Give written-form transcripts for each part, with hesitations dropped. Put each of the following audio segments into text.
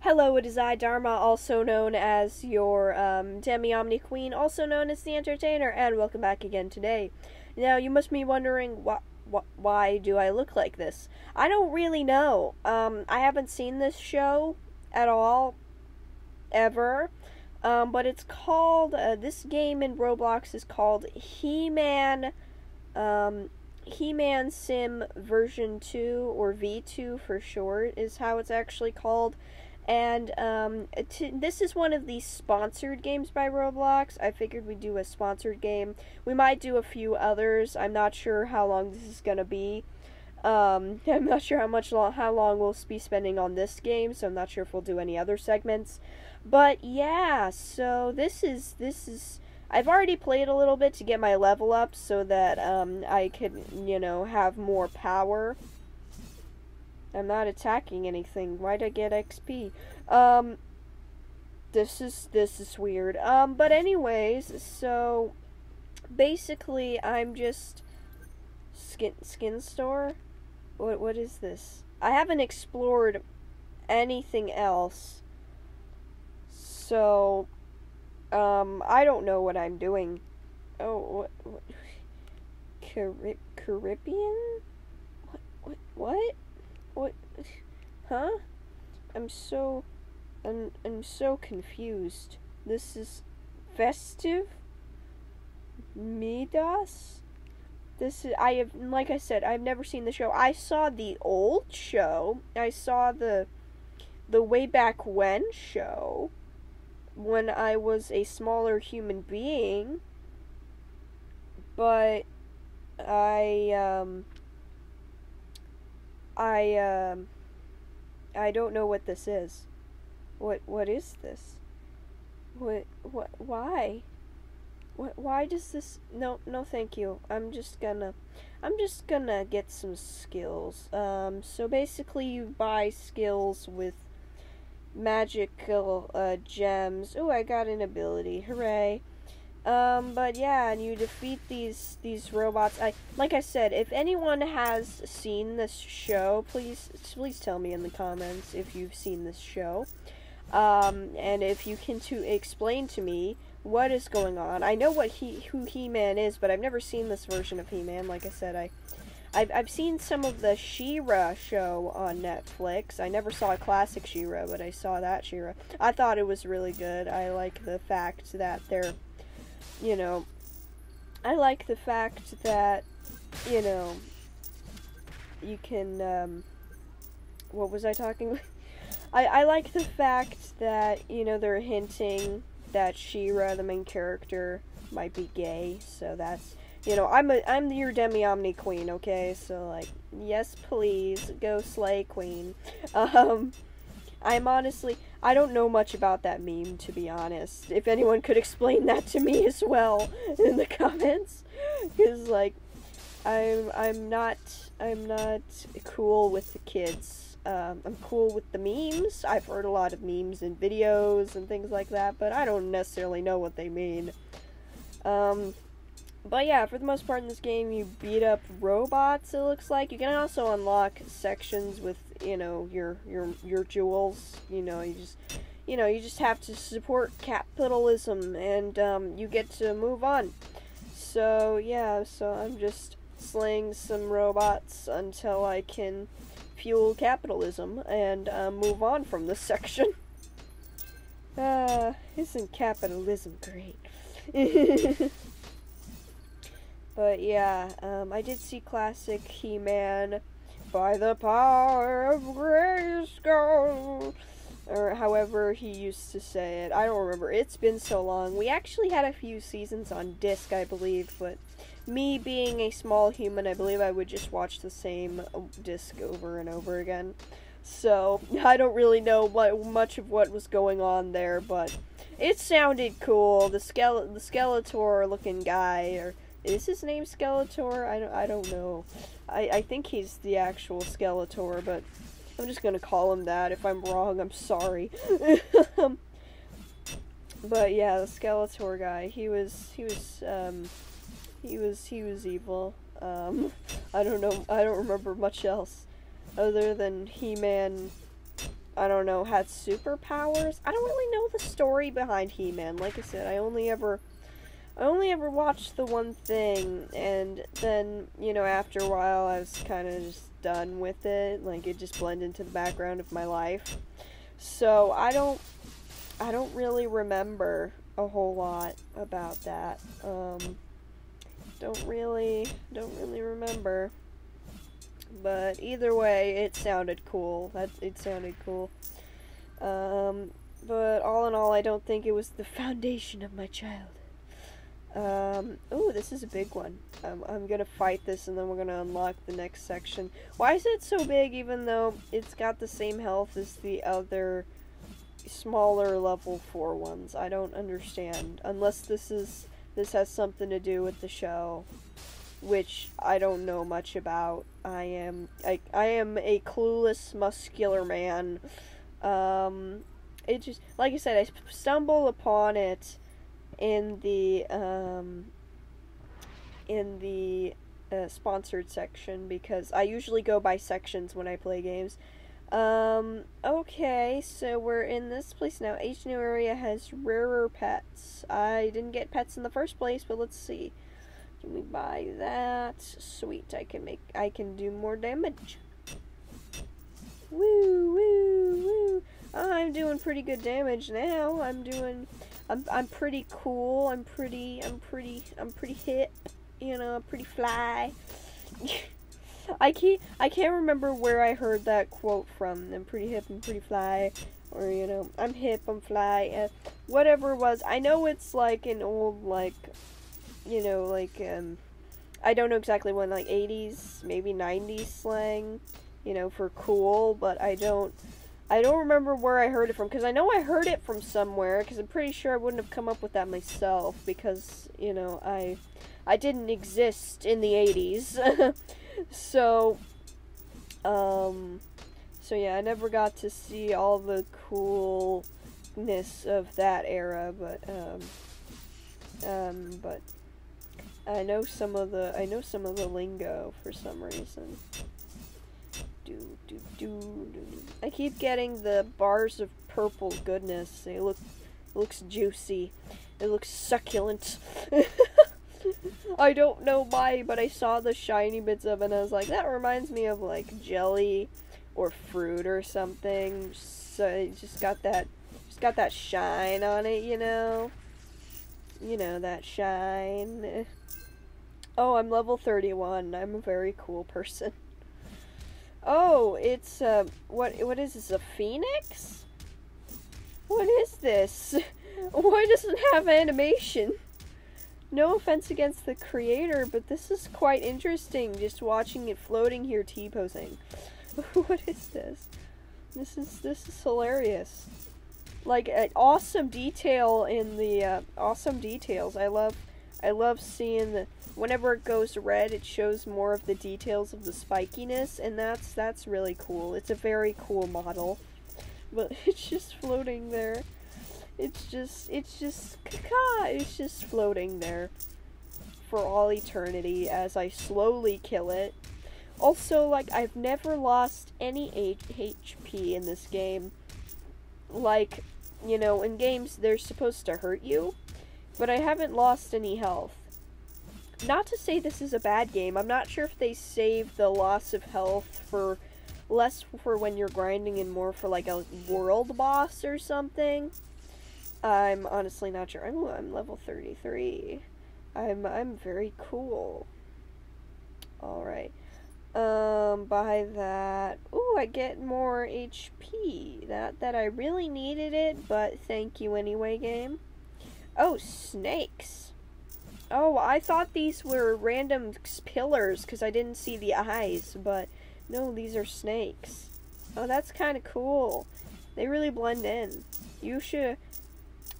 Hello, it is I, Dharma, also known as your Demi-Omni Queen, also known as the Entertainer, and welcome back again today. Now, you must be wondering, why do I look like this? I don't really know. I haven't seen this show at all, ever, but it's called, this game in Roblox is called He-Man, He-Man Sim version 2, or V2 for short, is how it's actually called. And this is one of these sponsored games by Roblox. I figured we'd do a sponsored game. We might do a few others. I'm not sure how long this is gonna be. I'm not sure how long we'll be spending on this game, so I'm not sure if we'll do any other segments. But yeah, so this is I've already played a little bit to get my level up so that I could, have more power. I'm not attacking anything. Why'd I get XP? This is weird. But anyways, so basically I'm just skin store? What is this? I haven't explored anything else. So I don't know what I'm doing. Oh, what? Caribbean? What? What? Huh? I'm so confused. This is festive? Midas? Like I said, I've never seen the show. I saw the old show. I saw the way back when show when I was a smaller human being. But I don't know what this is. What is this? Why? Why does this, no, thank you. I'm just gonna get some skills. So basically you buy skills with magical, gems. Ooh, I got an ability. Hooray. But yeah, and you defeat these robots. Like I said, if anyone has seen this show, please tell me in the comments if you've seen this show. And if you can explain to me what is going on. I know who He-Man is, but I've never seen this version of He-Man. Like I said, I've seen some of the She-Ra show on Netflix. I never saw a classic She-Ra, but I saw that She-Ra. I thought it was really good. I like the fact that they're, I like the fact that, you can, what was I talking about? I like the fact that, they're hinting that She-Ra, the main character, might be gay, so that's, I'm your Demi-Omni Queen, okay? So, like, yes, please, go slay queen. I'm honestly, I don't know much about that meme, to be honest. If anyone could explain that to me as well in the comments, because, like, I'm not cool with the kids. I'm cool with the memes. I've heard a lot of memes and videos and things like that, but I don't necessarily know what they mean. But yeah, for the most part in this game, you beat up robots, it looks like. You can also unlock sections with, your jewels. You just have to support capitalism, and, you get to move on. So, yeah, so I'm just slaying some robots until I can fuel capitalism and, move on from this section. Isn't capitalism great? But yeah, I did see classic He-Man, by the power of Grayskull, or however he used to say it. I don't remember. It's been so long. We actually had a few seasons on disc, I believe, but me being a small human, I believe I would just watch the same disc over and over again. So, I don't really know much of what was going on there, but it sounded cool. The Skeletor-looking guy, or is his name Skeletor? I don't know. I think he's the actual Skeletor, but I'm just gonna call him that. If I'm wrong, I'm sorry. But yeah, the Skeletor guy, he was evil. I don't know. I don't remember much else other than He-Man I don't know, had superpowers. I don't really know the story behind He-Man. Like I said, I only ever watched the one thing, and then, you know, after a while I was kind of just done with it. Like, it just blended into the background of my life. So I don't really remember a whole lot about that. Don't really remember. But either way, it sounded cool. It sounded cool. But all in all, I don't think it was the foundation of my childhood. Oh, this is a big one. I'm gonna fight this, and then we're gonna unlock the next section. Why is it so big, even though it's got the same health as the other smaller level 4 ones? I don't understand. Unless this has something to do with the show, which I don't know much about. I am a clueless, muscular man. It just, like I said, I stumbled upon it in the sponsored section, because I usually go by sections when I play games. Okay, so we're in this place now. Each new area has rarer pets. I didn't get pets in the first place, but let's see. Can we buy that? Sweet, I can do more damage. Woo, woo, woo. I'm doing pretty good damage now. I'm pretty cool. I'm pretty hip. You know, I'm pretty fly. I can't remember where I heard that quote from. I'm pretty hip, I'm pretty fly, or, you know, I'm hip, I'm fly, whatever it was. I know it's like an old, like, you know, like, I don't know exactly when, like 80s, maybe 90s slang, you know, for cool, but I don't remember where I heard it from, because I know I heard it from somewhere, because I'm pretty sure I wouldn't have come up with that myself, because, you know, I didn't exist in the 80s. So yeah, I never got to see all the coolness of that era, but I know some of the lingo for some reason. I keep getting the bars of purple goodness. It looks juicy. It looks succulent. I don't know why, but I saw the shiny bits of it, and I was like, that reminds me of, like, jelly or fruit or something. So it just got that shine on it, you know? You know, that shine. Oh, I'm level 31. I'm a very cool person. Oh, it's, what is this, a phoenix? What is this? Why doesn't it have animation? No offense against the creator, but this is quite interesting, just watching it floating here T-posing. What is this? This is hilarious. Like, awesome detail in the, awesome details. I love seeing whenever it goes red, it shows more of the details of the spikiness, and that's really cool. It's a very cool model. But it's just floating there. It's just floating there for all eternity as I slowly kill it. Also, like, I've never lost any HP in this game. Like, you know, in games, they're supposed to hurt you, but I haven't lost any health. Not to say this is a bad game. I'm not sure if they save the loss of health for less for when you're grinding and more for, like, a world boss or something. I'm honestly not sure. I'm level 33. I'm very cool. Alright. By that... Ooh, I get more HP. That I really needed it, but thank you anyway, game. Oh, snakes. Oh, I thought these were random pillars, because I didn't see the eyes, but no, these are snakes. Oh, that's kind of cool. They really blend in. You should...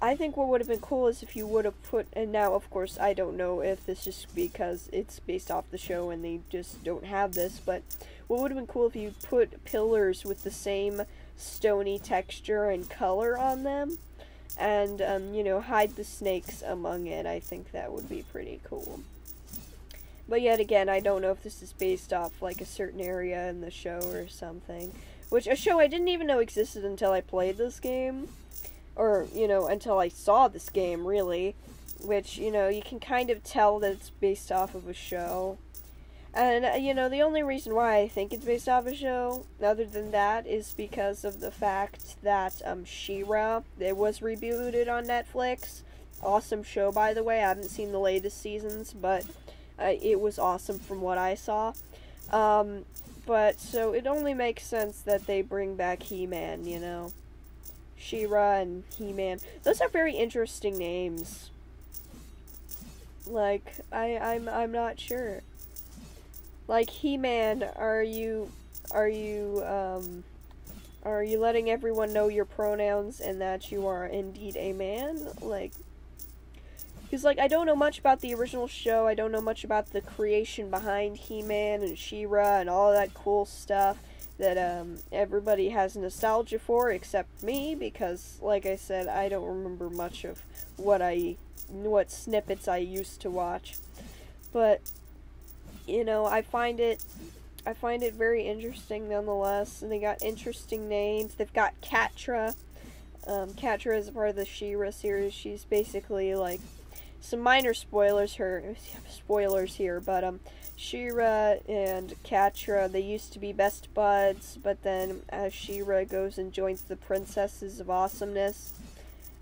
I think what would have been cool is if you would have put, and now of course I don't know if this is because it's based off the show and they just don't have this, but what would have been cool if you put pillars with the same stony texture and color on them, and, you know, hide the snakes among it. I think that would be pretty cool. But yet again, I don't know if this is based off, like, a certain area in the show or something. which a show I didn't even know existed until I played this game, or, you know, until I saw this game, really, which, you know, you can kind of tell that it's based off of a show. And, you know, the only reason why I think it's based off a show, other than that, is because of the fact that, She-Ra, it was rebooted on Netflix. Awesome show, by the way. I haven't seen the latest seasons, but it was awesome from what I saw. But, so it only makes sense that they bring back He-Man, you know. She-Ra and He-Man. Those are very interesting names. Like, I'm not sure. Like, He-Man, are you letting everyone know your pronouns and that you are indeed a man? Like, because, like, I don't know much about the original show, I don't know much about the creation behind He-Man and She-Ra and all that cool stuff that, everybody has nostalgia for, except me, because, like I said, I don't remember much of what snippets I used to watch. But, you know, I find it very interesting nonetheless, and they got interesting names. They've got Catra. Catra is a part of the She-Ra series. She's basically, like, some minor spoilers here, but, She-Ra and Catra, they used to be best buds, but then as She-Ra goes and joins the Princesses of Awesomeness,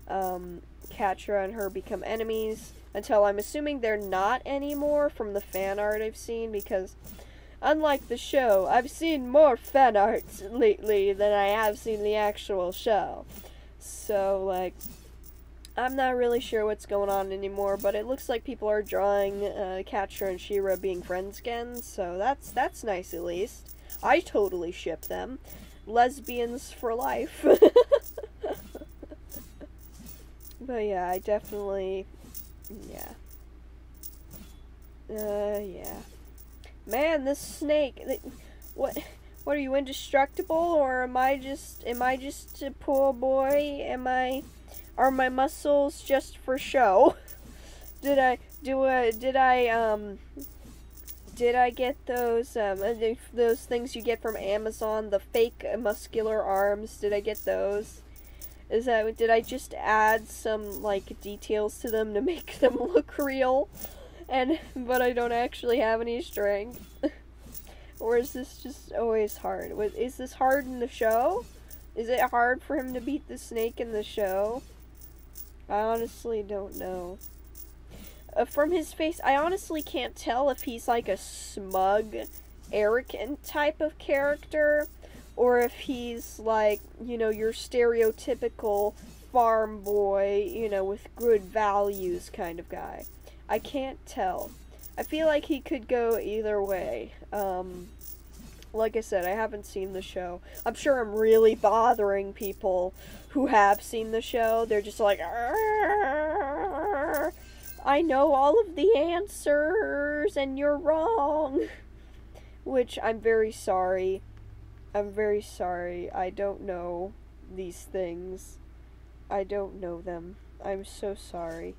Catra and her become enemies, until I'm assuming they're not anymore from the fan art I've seen, because unlike the show, I've seen more fan art lately than I have seen the actual show. So, like, I'm not really sure what's going on anymore, but it looks like people are drawing Catra and She-Ra being friends again, so that's nice at least. I totally ship them. Lesbians for life. But yeah, I definitely... yeah. Yeah. Man, this snake... What are you, indestructible? Or am I just a poor boy? Are my muscles just for show? Did I get those things you get from Amazon, the fake muscular arms? Did I get those? Did I just add some, like, details to them to make them look real? But I don't actually have any strength? Or is this just always hard? Is this hard in the show? Is it hard for him to beat the snake in the show? I honestly don't know. From his face, I honestly can't tell if he's like a smug, arrogant type of character, or if he's like, you know, your stereotypical farm boy, you know, with good values kind of guy. I can't tell. I feel like he could go either way. Like I said, I haven't seen the show. I'm sure I'm really bothering people who have seen the show. They're just like, I know all of the answers, and you're wrong. Which, I'm very sorry. I'm very sorry. I don't know these things. I don't know them. I'm so sorry.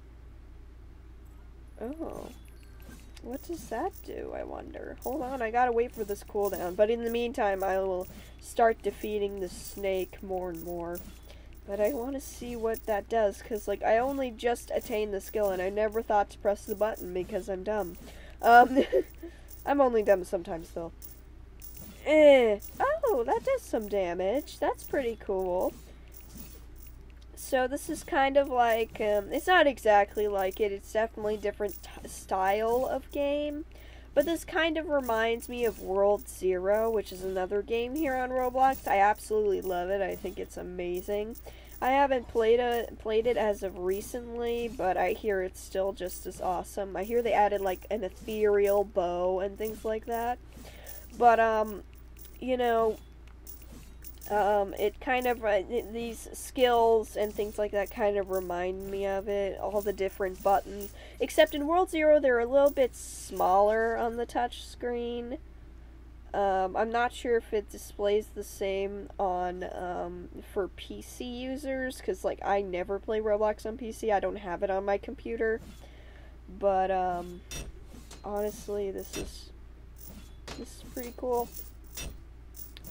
Oh. What does that do, I wonder? Hold on, I gotta wait for this cooldown. But in the meantime, I will start defeating the snake more and more. But I want to see what that does, because, like, I only just attained the skill, and I never thought to press the button because I'm dumb. I'm only dumb sometimes, though. Oh, that does some damage. That's pretty cool. So this is kind of like, it's not exactly like it, it's definitely a different style of game, but this kind of reminds me of World Zero, which is another game here on Roblox. I absolutely love it. I think it's amazing. I haven't played it as of recently, but I hear it's still just as awesome. I hear they added like an ethereal bow and things like that. But, you know, it kind of, these skills and things like that kind of remind me of it, all the different buttons. Except in World Zero, they're a little bit smaller on the touch screen. I'm not sure if it displays the same on, for PC users, because, like, I never play Roblox on PC, I don't have it on my computer. But, honestly, this is pretty cool.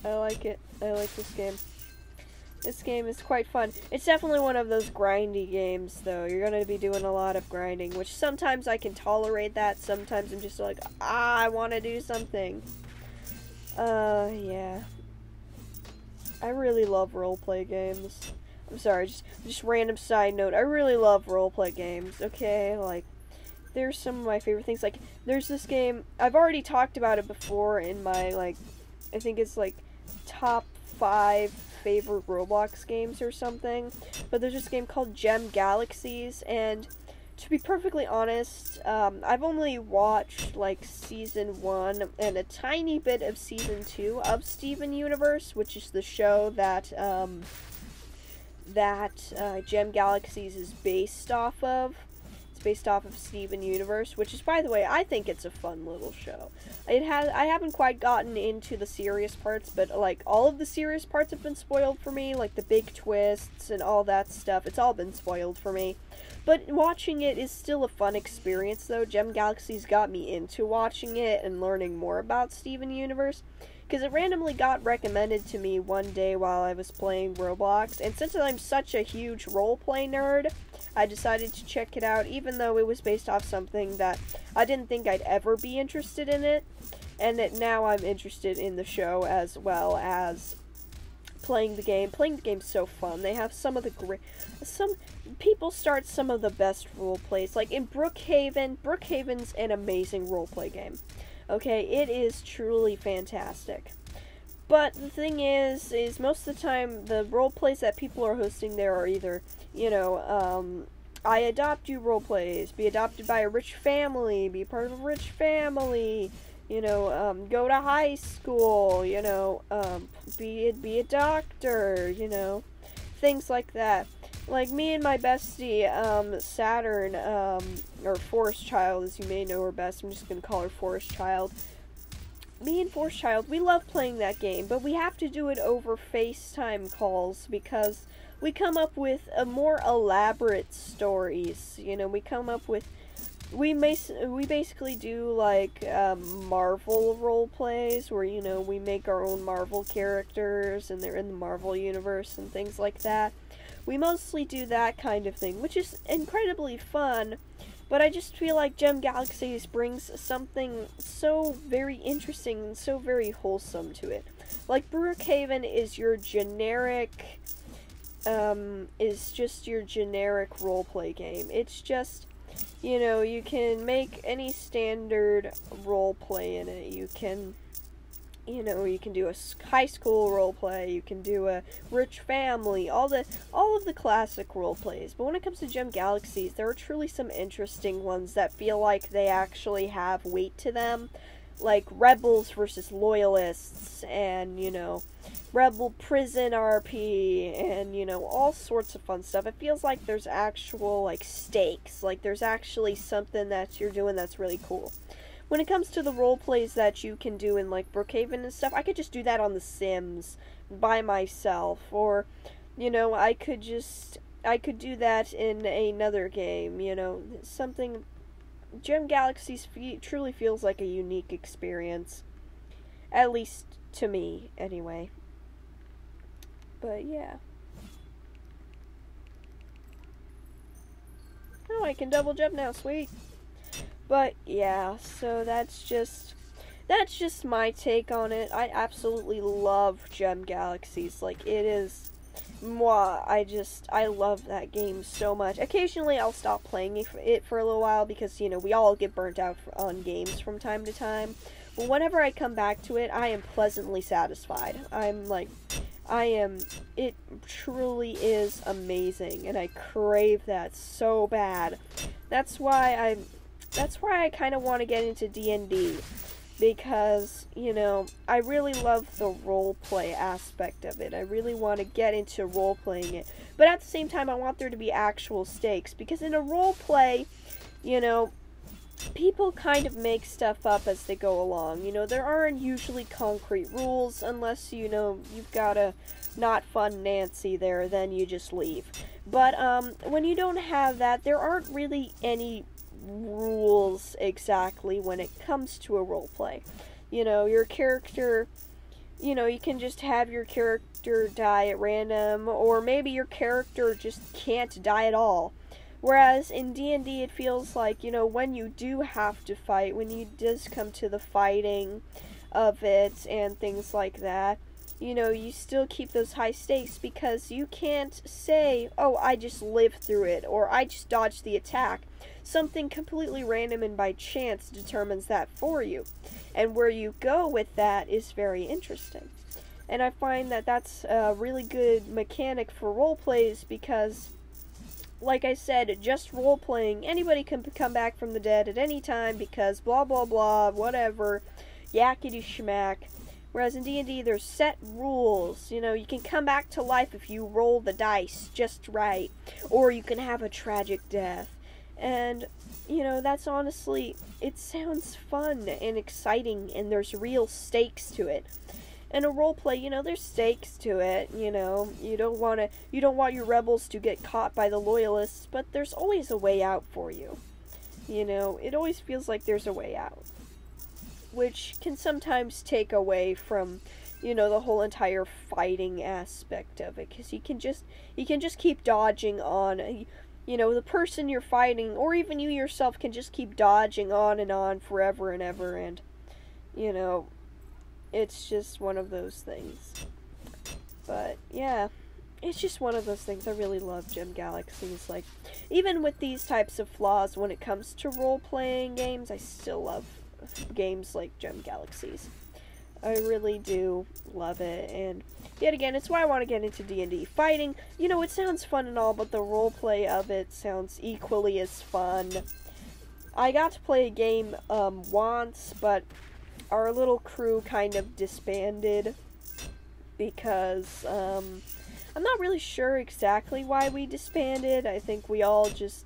I like it. I like this game. This game is quite fun. It's definitely one of those grindy games, though. You're gonna be doing a lot of grinding, which sometimes I can tolerate that. Sometimes I'm just like, I want to do something. Yeah. I really love roleplay games. I'm sorry, just random side note. I really love roleplay games, okay? Like, there's some of my favorite things. Like, there's this game, I've already talked about it before in my, like, I think it's, like, top 5 favorite Roblox games or something. But there's this game called Gem Galaxies, and to be perfectly honest, I've only watched, like, Season 1 and a tiny bit of Season 2 of Steven Universe, which is the show that, Gem Galaxies is based off of. It's based off of Steven Universe, which is, by the way, I think it's a fun little show. I haven't quite gotten into the serious parts, but, like, all of the serious parts have been spoiled for me, like the big twists and all that stuff. It's all been spoiled for me. But watching it is still a fun experience, though. Gem Galaxies got me into watching it and learning more about Steven Universe, because it randomly got recommended to me one day while I was playing Roblox, and since I'm such a huge roleplay nerd, I decided to check it out, even though it was based off something that I didn't think I'd ever be interested in it, and that now I'm interested in the show as well as playing the game. Playing the game's so fun. They have some of the some people start some of the best roleplays, like in Brookhaven. Brookhaven's an amazing roleplay game. Okay, it is truly fantastic. But the thing is most of the time, the roleplays that people are hosting there are either, you know, I adopt you roleplays, be adopted by a rich family, be part of a rich family, you know, go to high school, you know, be a doctor, you know, things like that. Like, me and my bestie, Saturn, or Forest Child, as you may know her best, I'm just gonna call her Forest Child. Me and Forest Child, we love playing that game, but we have to do it over FaceTime calls, because we come up with more elaborate stories, you know, we come up with, we basically do, like, Marvel role plays, where, you know, we make our own Marvel characters, and they're in the Marvel universe, and things like that. We mostly do that kind of thing, which is incredibly fun, but I just feel like Gem Galaxies brings something so very interesting and so very wholesome to it. Like, Brookhaven is your generic, is just your generic roleplay game. It's just, you know, you can make any standard roleplay in it. You can, you know, you can do a high school roleplay, you can do a rich family, all of the classic roleplays. But when it comes to Gem Galaxies, there are truly some interesting ones that feel like they actually have weight to them. Like rebels versus loyalists, and, you know, rebel prison RP, and, you know, all sorts of fun stuff. It feels like there's actual, like, stakes. Like, there's actually something that you're doing that's really cool. When it comes to the role plays that you can do in, like, Brookhaven and stuff, I could just do that on The Sims by myself, or, you know, I could do that in another game, you know, something. Gem Galaxies truly feels like a unique experience, at least to me, anyway. But, yeah. Oh, I can double jump now, sweet. But, yeah, so that's just my take on it. I absolutely love Gem Galaxies. Like, it is, moi, I love that game so much. Occasionally, I'll stop playing it for a little while, because, you know, we all get burnt out on games from time to time. But whenever I come back to it, I am pleasantly satisfied. It truly is amazing, and I crave that so bad. That's why I kind of want to get into D&D, because, you know, I really love the roleplay aspect of it. I really want to get into role-playing it. But at the same time, I want there to be actual stakes, because in a roleplay, you know, people kind of make stuff up as they go along. You know, there aren't usually concrete rules, unless, you know, you've got a not fun Nancy there, then you just leave. But, when you don't have that, there aren't really any rules exactly when it comes to a roleplay. You know, your character you know, you can just have your character die at random, or maybe your character just can't die at all. Whereas in D&D, it feels like, you know, when you do have to fight, when you does come to the fighting of it and things like that, you know, you still keep those high stakes because you can't say, oh, I just lived through it, or I just dodged the attack. Something completely random and by chance determines that for you. And where you go with that is very interesting. And I find that that's a really good mechanic for role plays because, like I said, just role-playing, anybody can come back from the dead at any time because blah blah blah, whatever, yakety schmack. Whereas in D&D, there's set rules. You know, you can come back to life if you roll the dice just right. Or you can have a tragic death. And, you know, that's honestly, it sounds fun and exciting, and there's real stakes to it. In a roleplay, you know, there's stakes to it, you know, you don't want your rebels to get caught by the loyalists, but there's always a way out for you. You know, it always feels like there's a way out. Which can sometimes take away from, you know, the whole entire fighting aspect of it, because you can just keep dodging on, you know, the person you're fighting, or even you yourself can just keep dodging on and on forever and ever, and, you know, it's just one of those things. But, yeah, it's just one of those things. I really love Gem Galaxies. Like, even with these types of flaws, when it comes to role-playing games, I still love games like Gem Galaxies. I really do love it, and yet again, it's why I want to get into D&D. Fighting, you know, it sounds fun and all, but the roleplay of it sounds equally as fun. I got to play a game once, but our little crew kind of disbanded because I'm not really sure exactly why we disbanded. I think we all just,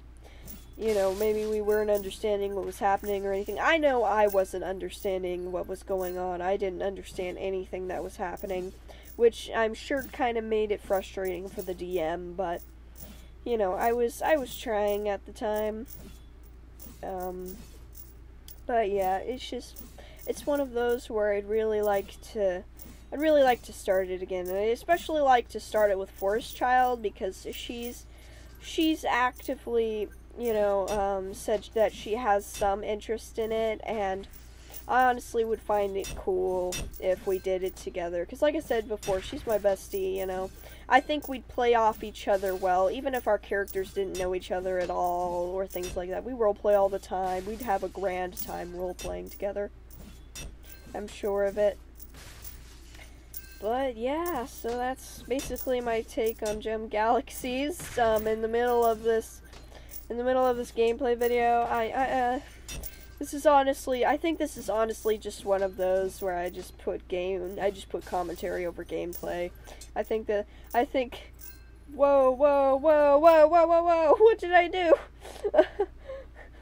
you know, maybe we weren't understanding what was happening or anything. I know I wasn't understanding what was going on. I didn't understand anything that was happening, which I'm sure kind of made it frustrating for the DM, but, you know, I was trying at the time. But yeah, it's one of those where I'd really like to start it again. And I especially like to start it with Forest Child because she's actively, you know, said that she has some interest in it, and I honestly would find it cool if we did it together. Because like I said before, she's my bestie, you know. I think we'd play off each other well, even if our characters didn't know each other at all, or things like that. We roleplay all the time. We'd have a grand time roleplaying together. I'm sure of it. But yeah, so that's basically my take on Gem Galaxies. In the middle of this gameplay video, this is honestly, I think this is honestly just one of those where I just put commentary over gameplay. Whoa, what did I do?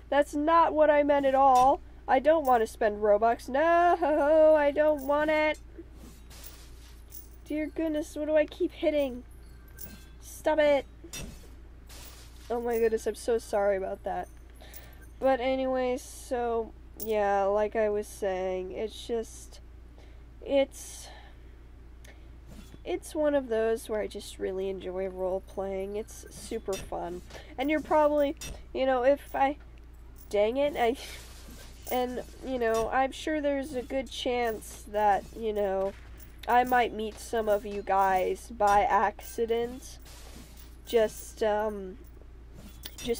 That's not what I meant at all. I don't want to spend Robux. No, I don't want it. Dear goodness, what do I keep hitting? Stop it. Oh my goodness, I'm so sorry about that. But anyways, so, yeah, like I was saying, it's one of those where I just really enjoy role-playing. It's super fun. And you're probably, you know, and, you know, I'm sure there's a good chance that, you know, I might meet some of you guys by accident, just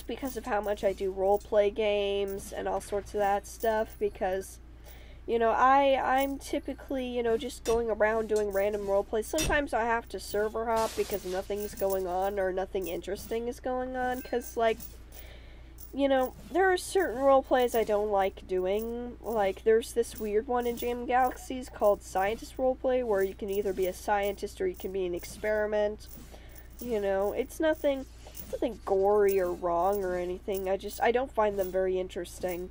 because of how much I do roleplay games and all sorts of that stuff, because, you know, I'm typically, you know, just going around doing random roleplays. Sometimes I have to server hop because nothing's going on or nothing interesting is going on, because, like, you know, there are certain roleplays I don't like doing. Like, there's this weird one in Gem Galaxies called Scientist Roleplay, where you can either be a scientist or you can be an experiment. You know, it's nothing gory or wrong or anything. I don't find them very interesting.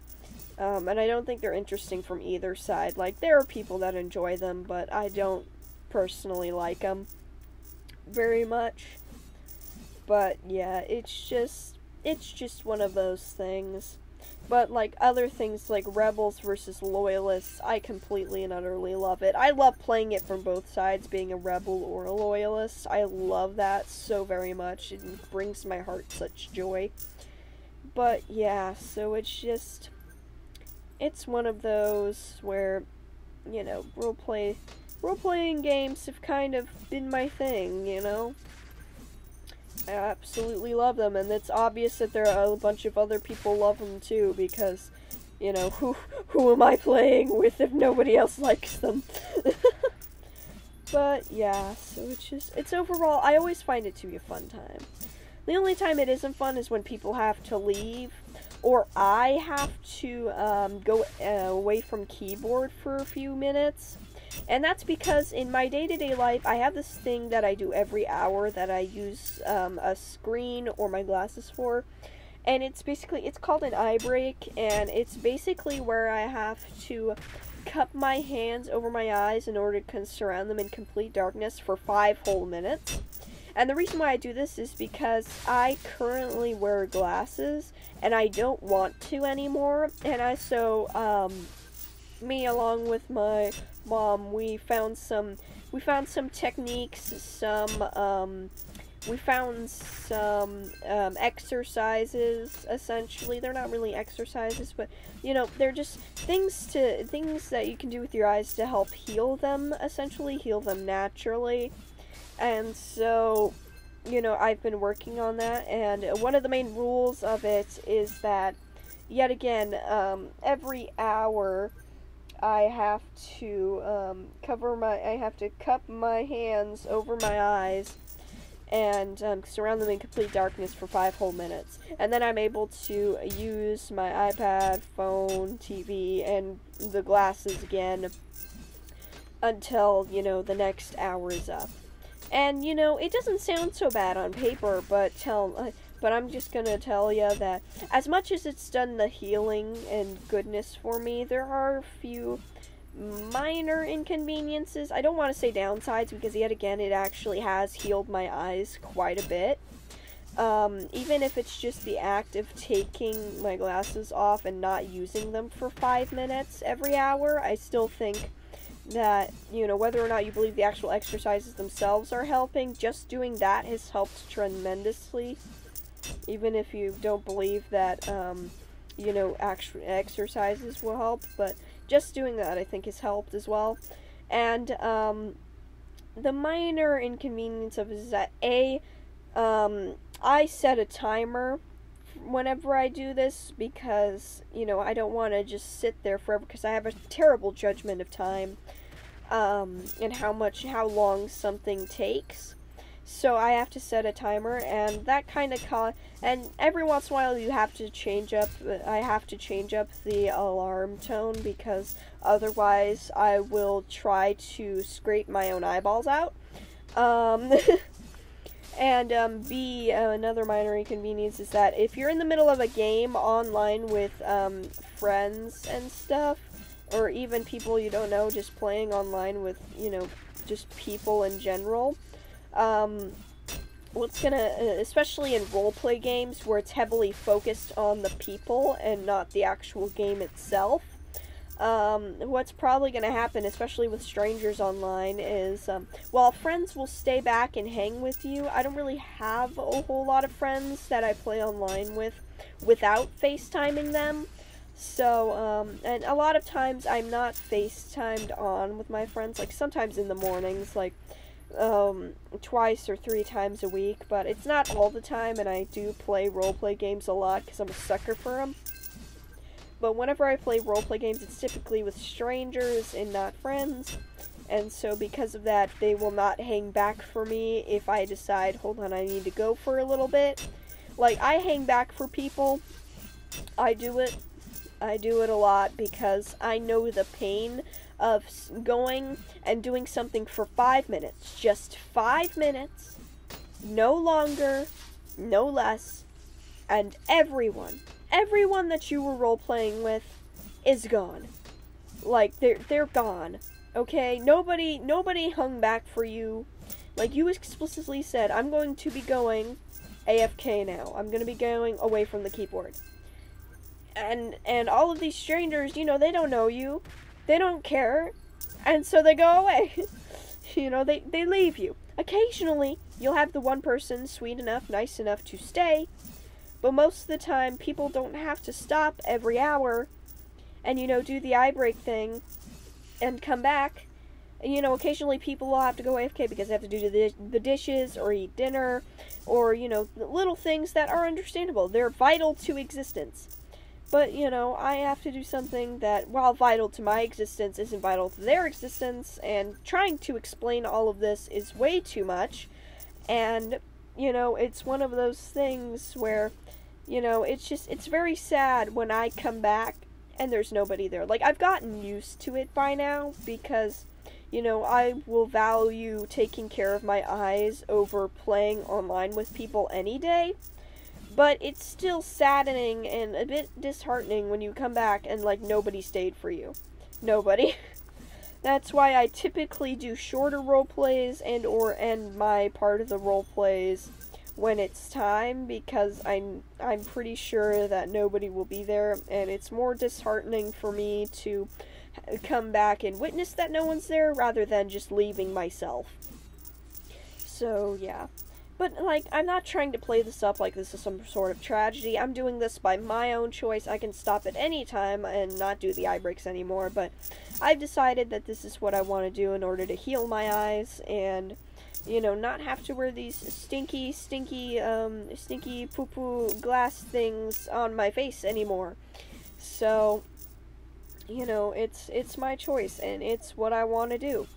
And I don't think they're interesting from either side. Like, there are people that enjoy them, but I don't personally like them very much. But, yeah, it's just one of those things. But, like, other things like Rebels versus Loyalists, I completely and utterly love it. I love playing it from both sides, being a Rebel or a Loyalist. I love that so very much. It brings my heart such joy. But, yeah, so it's just... It's one of those where, you know, role-playing games have kind of been my thing, you know? I absolutely love them, and it's obvious that there are a bunch of other people love them too, because, you know, who am I playing with if nobody else likes them? But, yeah, so it's overall, I always find it to be a fun time. The only time it isn't fun is when people have to leave, or I have to go away from keyboard for a few minutes. And that's because in my day-to-day life, I have this thing that I do every hour that I use a screen or my glasses for. And it's called an eye break, and it's basically where I have to cup my hands over my eyes in order to surround them in complete darkness for 5 whole minutes. And the reason why I do this is because I currently wear glasses, and I don't want to anymore. And me along with my mom, we found some techniques, we found some exercises. Essentially, they're not really exercises, but you know, they're just things that you can do with your eyes to help heal them. Essentially, heal them naturally. And so, you know, I've been working on that, and one of the main rules of it is that, yet again, every hour I have to cup my hands over my eyes and surround them in complete darkness for 5 whole minutes. And then I'm able to use my iPad, phone, TV, and the glasses again until, you know, the next hour is up. And, you know, it doesn't sound so bad on paper, but I'm just gonna tell you that as much as it's done the healing and goodness for me, there are a few minor inconveniences. I don't want to say downsides, because yet again, it actually has healed my eyes quite a bit. Even if it's just the act of taking my glasses off and not using them for 5 minutes every hour, I still think that, you know, whether or not you believe the actual exercises themselves are helping, just doing that has helped tremendously. Even if you don't believe that, you know, actual exercises will help, but just doing that, I think, has helped as well. And, the minor inconvenience of it is that, I set a timer whenever I do this, because, you know, I don't want to just sit there forever, because I have a terrible judgment of time, and how long something takes. So I have to set a timer, and that kind of and every once in a while I have to change up the alarm tone, because otherwise I will try to scrape my own eyeballs out. And another minor inconvenience is that if you're in the middle of a game online with friends and stuff, or even people you don't know, just playing online with, you know, just people in general, especially in roleplay games where it's heavily focused on the people and not the actual game itself, what's probably going to happen, especially with strangers online, is, while friends will stay back and hang with you, I don't really have a whole lot of friends that I play online with without FaceTiming them. So, and a lot of times I'm not FaceTimed on with my friends, like sometimes in the mornings, like, twice or 3 times a week, but it's not all the time, and I do play roleplay games a lot because I'm a sucker for them. But whenever I play roleplay games, it's typically with strangers and not friends, and so because of that, they will not hang back for me if I decide, hold on, I need to go for a little bit. Like, I hang back for people. I do it a lot, because I know the pain of going and doing something for 5 minutes, just 5 minutes, no longer, no less, and everyone that you were role-playing with is gone. Like, they're gone, okay? Nobody hung back for you. Like, you explicitly said, I'm going to be going AFK now. I'm going to be going away from the keyboard. and all of these strangers, you know, they don't know you. They don't care. And so they go away. You know, they leave you. Occasionally, you'll have the one person sweet enough, nice enough to stay. But most of the time, people don't have to stop every hour and, you know, do the eye break thing and come back. And, you know, occasionally people will have to go AFK because they have to do the dishes or eat dinner or, you know, little things that are understandable. They're vital to existence. But, you know, I have to do something that, while vital to my existence, isn't vital to their existence, and trying to explain all of this is way too much. And, you know, it's one of those things where, you know, it's very sad when I come back and there's nobody there. Like, I've gotten used to it by now because, you know, I will value taking care of my eyes over playing online with people any day. But it's still saddening and a bit disheartening when you come back and, like, nobody stayed for you. Nobody. That's why I typically do shorter roleplays and or end my part of the roleplays when it's time, because I'm pretty sure that nobody will be there, and it's more disheartening for me to come back and witness that no one's there rather than just leaving myself. So, yeah. But, like, I'm not trying to play this up like this is some sort of tragedy. I'm doing this by my own choice. I can stop at any time and not do the eye breaks anymore, but I've decided that this is what I want to do in order to heal my eyes and, you know, not have to wear these stinky poo-poo glass things on my face anymore. So, you know, it's my choice, and it's what I want to do.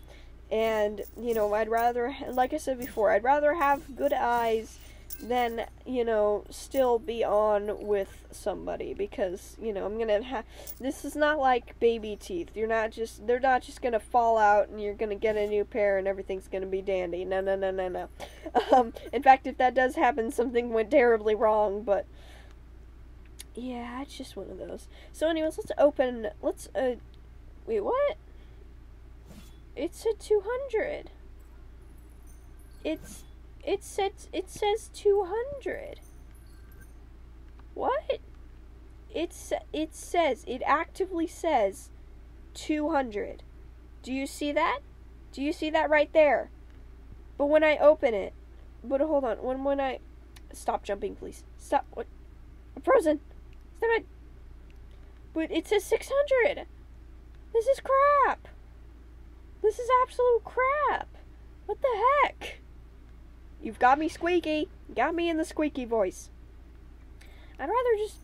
And, you know, I'd rather, like I said before, I'd rather have good eyes than, you know, still be on with somebody, because, you know, I'm gonna have, this is not like baby teeth. They're not just gonna fall out and you're gonna get a new pair and everything's gonna be dandy. No. In fact, if that does happen, something went terribly wrong, but, yeah, it's just one of those. So anyways, wait, what? It said 200. It says 200. What? It actively says 200. Do you see that? Do you see that right there? But when I open it, but hold on, when I, stop jumping, please. Stop. What? I'm frozen. Stop it. But it says 600. This is crap. This is absolute crap. What the heck? You've got me squeaky. Got me in the squeaky voice. I'd rather just...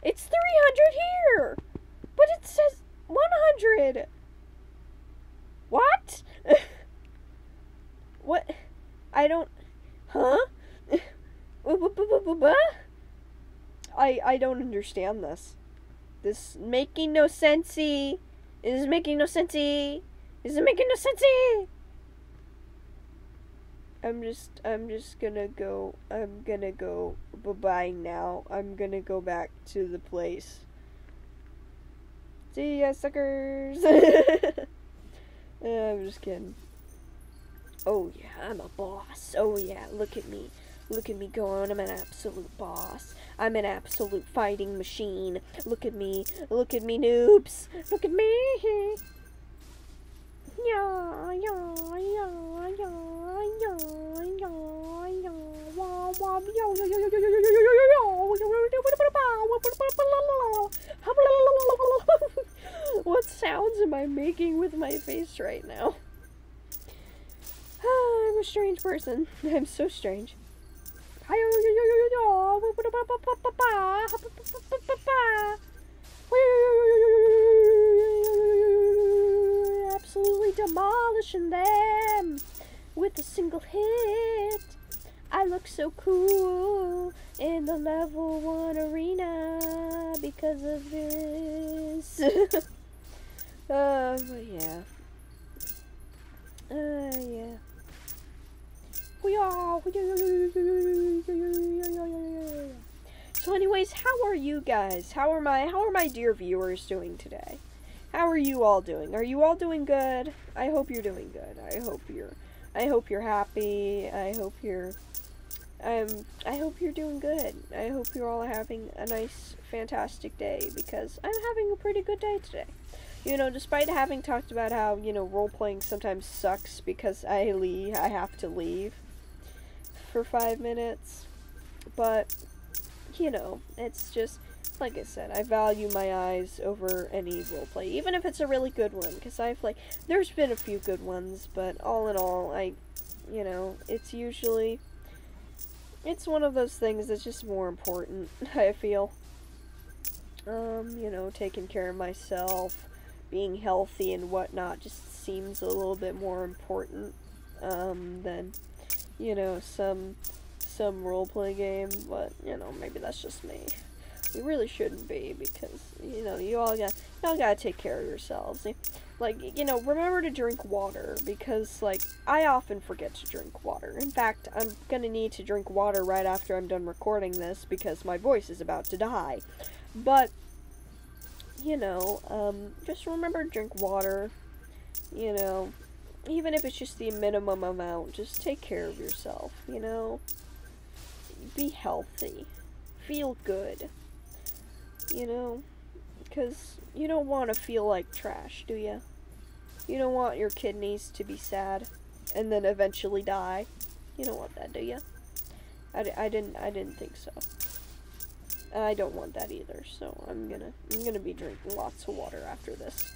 It's 300 here! But it says 100! What? What? I don't... Huh? I don't understand this. This making no sensey. It is making no sensey. This is making no sensey. I'm just gonna go bye-bye now. I'm gonna go back to the place. See ya, suckers. I'm just kidding. Oh yeah, I'm a boss. Oh yeah, look at me. Look at me going. I'm an absolute boss. I'm an absolute fighting machine. Look at me. Look at me, noobs. Look at me. Yeah, yeah, yeah, yeah, yeah, yeah, yeah. What sounds am I making with my face right now? I'm a strange person. I'm so strange. Absolutely demolishing them with a single hit. I look so cool in the level 1 arena because of this. But yeah. Yeah. So anyways, how are you guys? How are my dear viewers doing today? How are you all doing? Are you all doing good? I hope you're doing good. I hope you're happy. I hope you're I hope you're doing good. I hope you're all having a nice, fantastic day, because I'm having a pretty good day today. You know, despite having talked about how, you know, role-playing sometimes sucks because I have to leave for 5 minutes. But, you know, it's just, like I said, I value my eyes over any roleplay, even if it's a really good one, because there's been a few good ones, but all in all, you know, it's one of those things that's just more important, I feel. You know, taking care of myself, being healthy and whatnot just seems a little bit more important, than, you know, some roleplay game, but, you know, maybe that's just me. You really shouldn't be, because, you know, you all gotta take care of yourselves. Like, you know, remember to drink water, because, like, I often forget to drink water. In fact, I'm gonna need to drink water right after I'm done recording this, because my voice is about to die. But, you know, just remember to drink water, you know, even if it's just the minimum amount, just take care of yourself, you know? Be healthy. Feel good. You know? Because you don't want to feel like trash, do you? You don't want your kidneys to be sad and then eventually die. You don't want that, do you? I didn't think so. I don't want that either, so I'm gonna be drinking lots of water after this.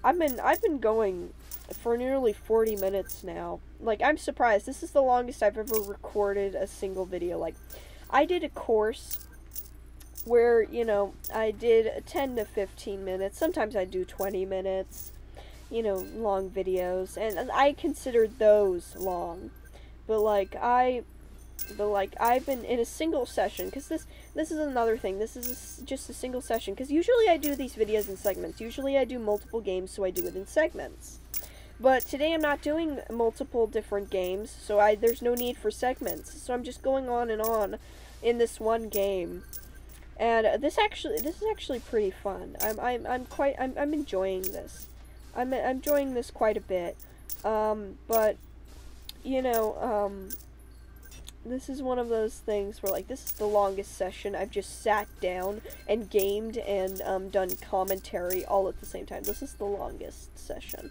I've been going for nearly 40 minutes now. Like, I'm surprised. This is the longest I've ever recorded a single video. Like, I did a course where, you know, I did 10 to 15 minutes. Sometimes I do 20 minutes, you know, long videos, and I considered those long. But I've been in a single session, because this is another thing. This is just a single session, because usually I do these videos in segments. Usually I do multiple games, so I do it in segments. But today I'm not doing multiple different games, so there's no need for segments. So I'm just going on and on in this one game. And this is actually pretty fun. I'm enjoying this. I'm enjoying this quite a bit. But, you know, this is one of those things where, like, this is the longest session I've just sat down and gamed and done commentary all at the same time. This is the longest session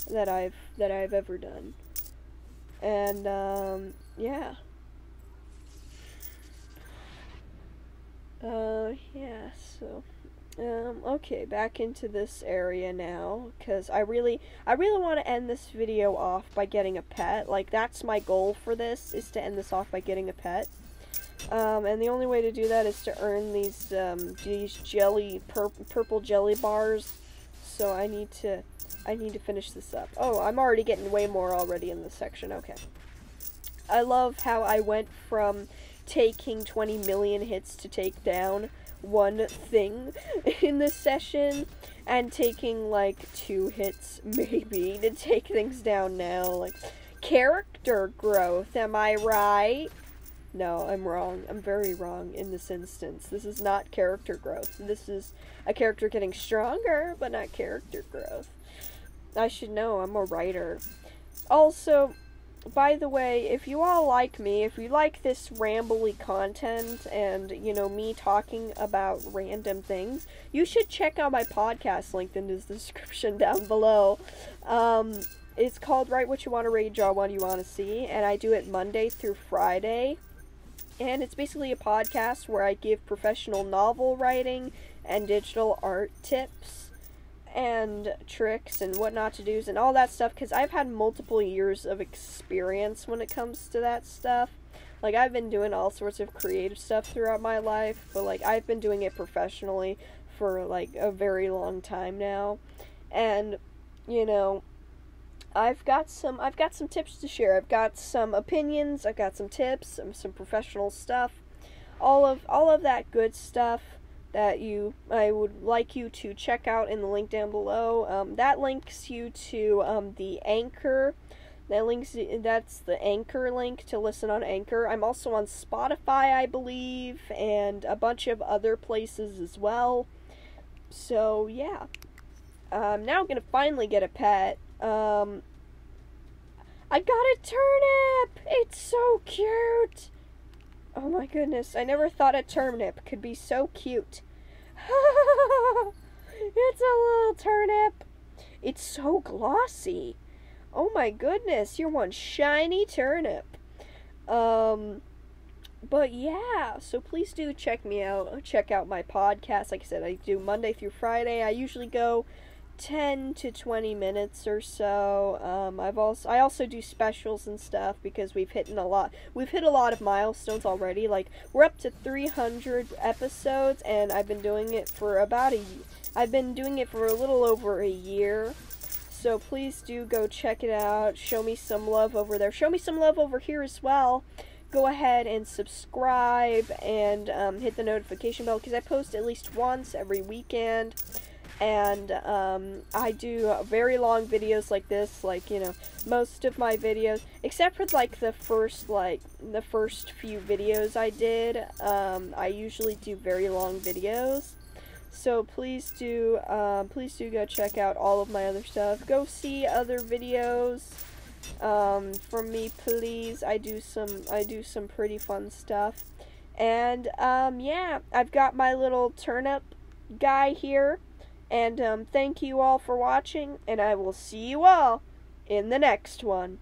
that I've ever done. And yeah. Yeah, so okay, back into this area now, because I really want to end this video off by getting a pet. Like, that's my goal for this, is to end this off by getting a pet. And the only way to do that is to earn these purple jelly bars. So I need to finish this up. Oh, I'm already getting way more already in this section. Okay. I love how I went from taking 20 million hits to take down one thing in this session, and taking like 2 hits maybe to take things down now. Like, character growth, am I right? No, I'm wrong. I'm very wrong in this instance. This is not character growth. This is a character getting stronger, but not character growth. I should know, I'm a writer. Also, by the way, if you all like me, if you like this rambly content and, you know, me talking about random things, you should check out my podcast linked in the description down below. It's called Write What You Want to Read, Draw What You Want to See, and I do it Monday through Friday. And it's basically a podcast where I give professional novel writing and digital art tips and tricks and what not to do's and all that stuff, because I've had multiple years of experience when it comes to that stuff. Like, I've been doing all sorts of creative stuff throughout my life, but, like, I've been doing it professionally for, like, a very long time now. And, you know, I've got some tips to share. I've got some opinions, I've got some tips, some professional stuff, all of that good stuff that I would like you to check out in the link down below. That links you to the Anchor. That's the Anchor link to listen on Anchor. I'm also on Spotify, I believe, and a bunch of other places as well. So yeah, now I'm gonna finally get a pet. I I got a turnip! It's so cute! Oh my goodness, I never thought a turnip could be so cute. It's a little turnip. It's so glossy. Oh my goodness, you're one shiny turnip. But yeah, so please do check me out. Check out my podcast. Like I said, I do Monday through Friday. I usually go 10 to 20 minutes or so. I also do specials and stuff because we've hit a lot of milestones already. Like, we're up to 300 episodes, and I've been doing it for a little over a year. So please do go check it out. Show me some love over there. Show me some love over here as well. Go ahead and subscribe and hit the notification bell because I post at least once every weekend. And I do very long videos like this, like, you know, most of my videos, except for like the first few videos I did. I usually do very long videos. So please do go check out all of my other stuff. Go see other videos from me, please. I do some pretty fun stuff. And yeah, I've got my little turnip guy here. And thank you all for watching, and I will see you all in the next one.